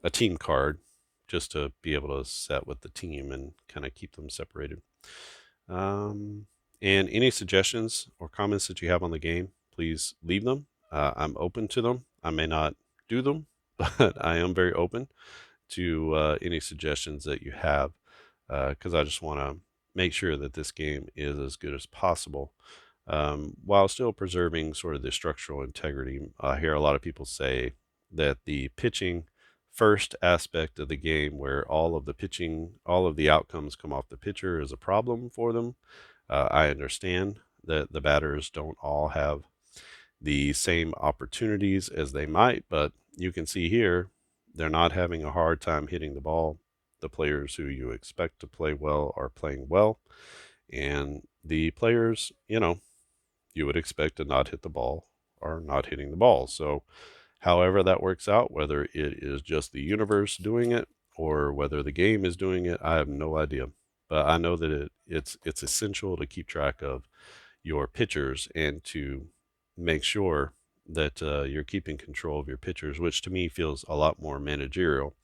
team card just to be able to set with the team and kind of keep them separated. And any suggestions or comments that you have on the game, please leave them. I'm open to them. I may not do them, but I am very open to any suggestions that you have, because I just want to make sure that this game is as good as possible, while still preserving sort of the structural integrity. I hear a lot of people say that the pitching first aspect of the game, where all of the outcomes come off the pitcher, is a problem for them. I understand that the batters don't all have the same opportunities as they might, but you can see here they're not having a hard time hitting the ball. The players who you expect to play well are playing well, and the players, you would expect to not hit the ball are not hitting the ball. So however that works out, whether it is just the universe doing it or whether the game is doing it, I have no idea. But I know that it's essential to keep track of your pitchers and to make sure that you're keeping control of your pitchers, which to me feels a lot more managerial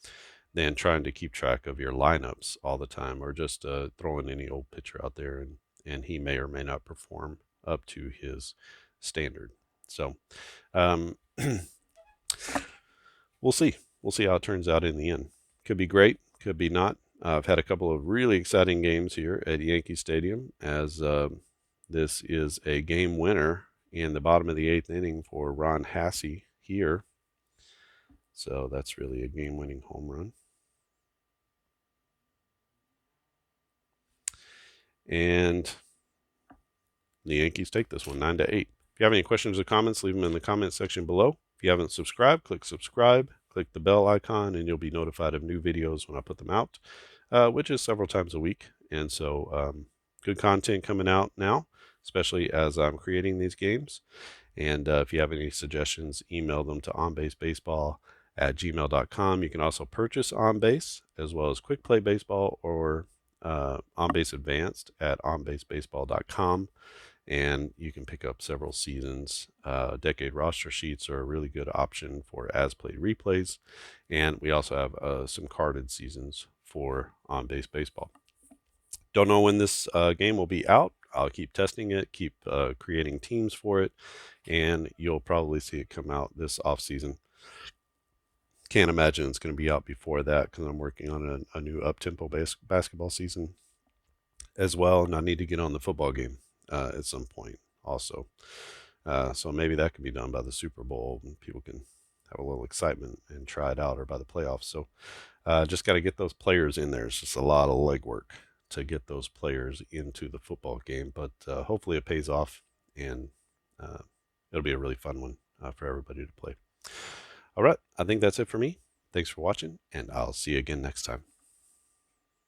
than trying to keep track of your lineups all the time, or just throwing any old pitcher out there and he may or may not perform up to his standard. So we'll see. We'll see how it turns out in the end. Could be great, could be not. I've had a couple of really exciting games here at Yankee Stadium, as this is a game winner in the bottom of the 8th inning for Ron Hasse here. So that's really a game-winning home run. And the Yankees take this one 9-8. If you have any questions or comments, leave them in the comment section below. If you haven't subscribed, click subscribe, click the bell icon, and you'll be notified of new videos when I put them out, which is several times a week. And so good content coming out now, especially as I'm creating these games. And if you have any suggestions, email them to onbasebaseball at gmail.com. You can also purchase OnBase as well as Quick Play Baseball or OnBase Advanced at onbasebaseball.com. And you can pick up several seasons. Decade roster sheets are a really good option for as played replays. And we also have some carded seasons for On Base Baseball. Don't know when this game will be out. I'll keep testing it, keep creating teams for it, and you'll probably see it come out this off season. Can't imagine it's going to be out before that because I'm working on a new up-tempo basketball season as well, and I need to get on the football game at some point also. So maybe that can be done by the Super Bowl, and people can have a little excitement and try it out, or by the playoffs. So just got to get those players in there. It's just a lot of legwork to get those players into the football game, but hopefully it pays off, and it'll be a really fun one for everybody to play. All right, I think that's it for me. Thanks for watching, and I'll see you again next time.